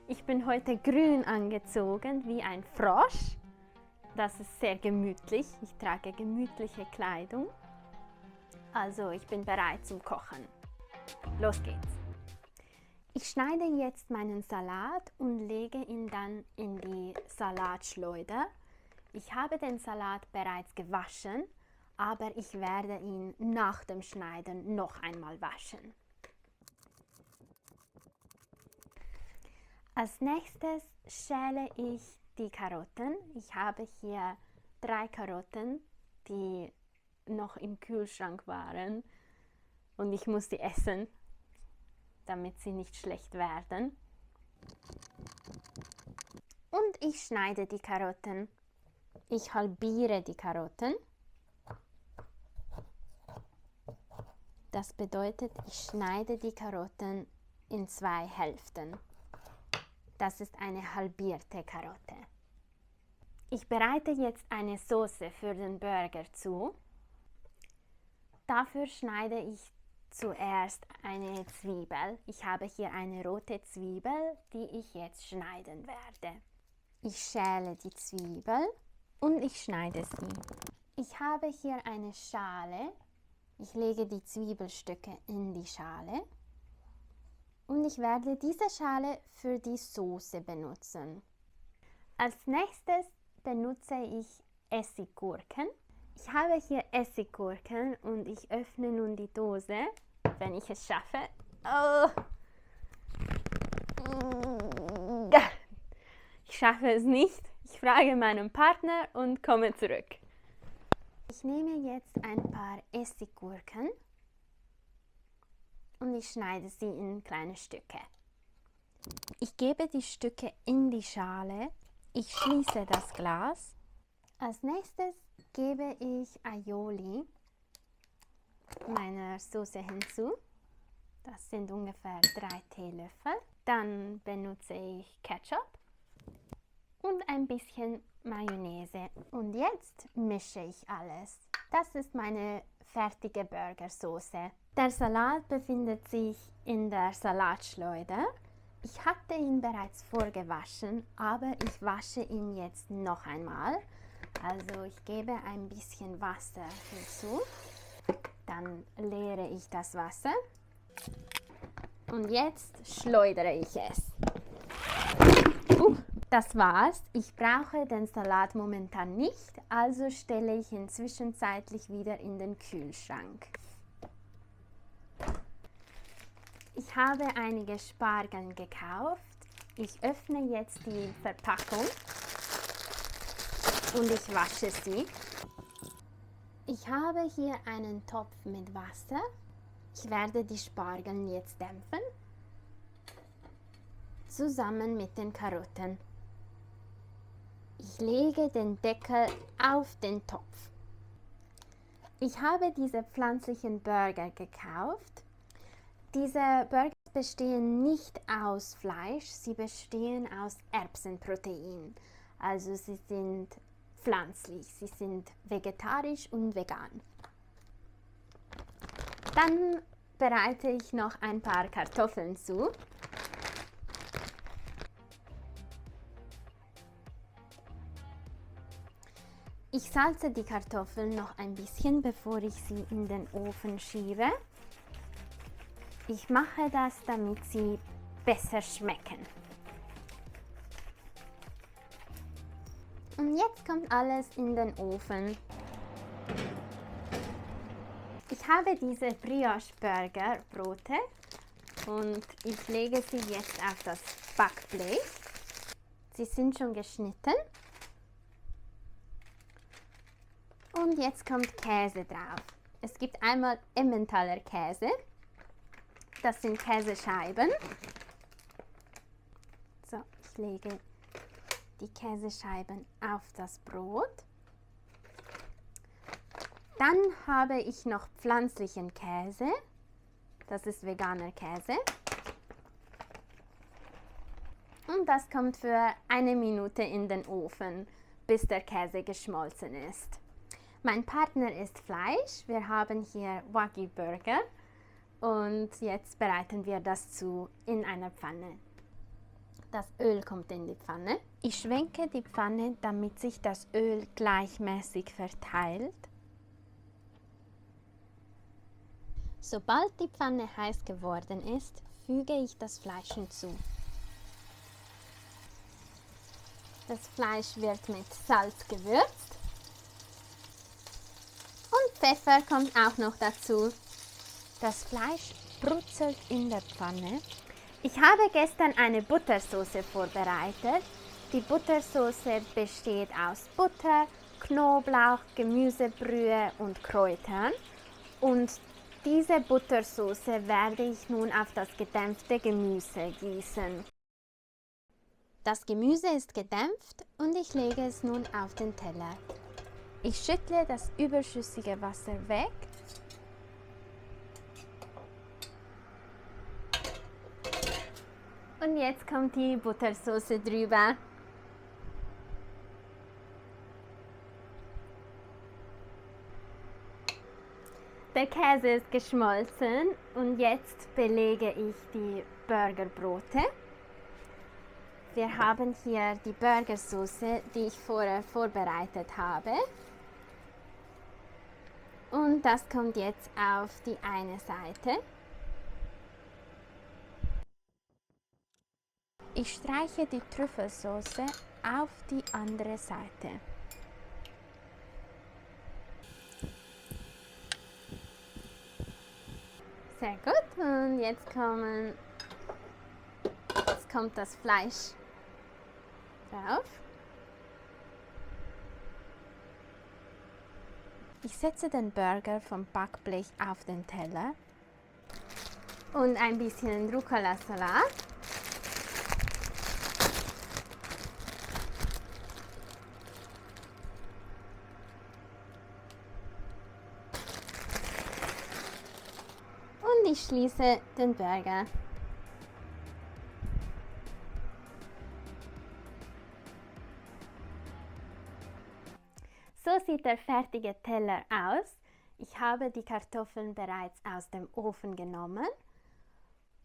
Ich bin heute grün angezogen wie ein Frosch. Das ist sehr gemütlich. Ich trage gemütliche Kleidung. Also ich bin bereit zum Kochen. Los geht's. Ich schneide jetzt meinen Salat und lege ihn dann in die Salatschleuder. Ich habe den Salat bereits gewaschen, aber ich werde ihn nach dem Schneiden noch einmal waschen. Als nächstes schäle ich die Karotten. Ich habe hier 3 Karotten, die noch im Kühlschrank waren und ich muss die essen, damit sie nicht schlecht werden. Und ich schneide die Karotten. Ich halbiere die Karotten. Das bedeutet, ich schneide die Karotten in 2 Hälften. Das ist eine halbierte Karotte. Ich bereite jetzt eine Soße für den Burger zu. Dafür schneide ich zuerst eine Zwiebel. Ich habe hier eine rote Zwiebel, die ich jetzt schneiden werde. Ich schäle die Zwiebel und ich schneide sie. Ich habe hier eine Schale. Ich lege die Zwiebelstücke in die Schale. Und ich werde diese Schale für die Soße benutzen. Als nächstes benutze ich Essiggurken. Ich habe hier Essiggurken und ich öffne nun die Dose, wenn ich es schaffe. Oh. Ich schaffe es nicht. Ich frage meinen Partner und komme zurück. Ich nehme jetzt ein paar Essiggurken. Und ich schneide sie in kleine Stücke. Ich gebe die Stücke in die Schale. Ich schließe das Glas. Als nächstes gebe ich Aioli meiner Soße hinzu. Das sind ungefähr 3 Teelöffel. Dann benutze ich Ketchup und ein bisschen Mayonnaise. Und jetzt mische ich alles. Das ist meine fertige Burgersoße. Der Salat befindet sich in der Salatschleuder. Ich hatte ihn bereits vorgewaschen, aber ich wasche ihn jetzt noch einmal. Also ich gebe ein bisschen Wasser hinzu. Dann leere ich das Wasser. Und jetzt schleudere ich es. Das war's. Ich brauche den Salat momentan nicht, also stelle ich ihn zwischenzeitlich wieder in den Kühlschrank. Ich habe einige Spargeln gekauft. Ich öffne jetzt die Verpackung und ich wasche sie. Ich habe hier einen Topf mit Wasser. Ich werde die Spargeln jetzt dämpfen, zusammen mit den Karotten. Ich lege den Deckel auf den Topf. Ich habe diese pflanzlichen Burger gekauft. Diese Burger bestehen nicht aus Fleisch, sie bestehen aus Erbsenprotein. Also sie sind pflanzlich, sie sind vegetarisch und vegan. Dann bereite ich noch ein paar Kartoffeln zu. Ich salze die Kartoffeln noch ein bisschen, bevor ich sie in den Ofen schiebe. Ich mache das, damit sie besser schmecken. Und jetzt kommt alles in den Ofen. Ich habe diese Brioche-Burger-Brote und ich lege sie jetzt auf das Backblech. Sie sind schon geschnitten. Und jetzt kommt Käse drauf. Es gibt einmal Emmentaler Käse. Das sind Käsescheiben. So, ich lege die Käsescheiben auf das Brot. Dann habe ich noch pflanzlichen Käse. Das ist veganer Käse. Und das kommt für 1 Minute in den Ofen, bis der Käse geschmolzen ist. Mein Partner isst Fleisch. Wir haben hier Wagyu Burger. Und jetzt bereiten wir das zu in einer Pfanne. Das Öl kommt in die Pfanne. Ich schwenke die Pfanne, damit sich das Öl gleichmäßig verteilt. Sobald die Pfanne heiß geworden ist, füge ich das Fleisch hinzu. Das Fleisch wird mit Salz gewürzt und Pfeffer kommt auch noch dazu. Das Fleisch brutzelt in der Pfanne. Ich habe gestern eine Buttersoße vorbereitet. Die Buttersoße besteht aus Butter, Knoblauch, Gemüsebrühe und Kräutern. Und diese Buttersoße werde ich nun auf das gedämpfte Gemüse gießen. Das Gemüse ist gedämpft und ich lege es nun auf den Teller. Ich schüttle das überschüssige Wasser weg. Und jetzt kommt die Buttersoße drüber. Der Käse ist geschmolzen und jetzt belege ich die Burgerbrote. Wir haben hier die Burgersoße, die ich vorher vorbereitet habe. Und das kommt jetzt auf die eine Seite. Ich streiche die Trüffelsoße auf die andere Seite. Sehr gut, und jetzt kommt das Fleisch drauf. Ich setze den Burger vom Backblech auf den Teller und ein bisschen Rucola-Salat. Und ich schließe den Burger. So sieht der fertige Teller aus. Ich habe die Kartoffeln bereits aus dem Ofen genommen.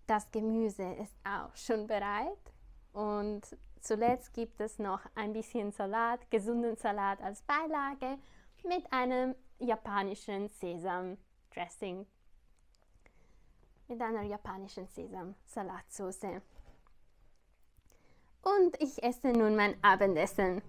Das Gemüse ist auch schon bereit. Und zuletzt gibt es noch ein bisschen Salat, gesunden Salat als Beilage mit einem japanischen Sesam-Dressing. Mit einer japanischen Sesam-Salatsauce. Und ich esse nun mein Abendessen.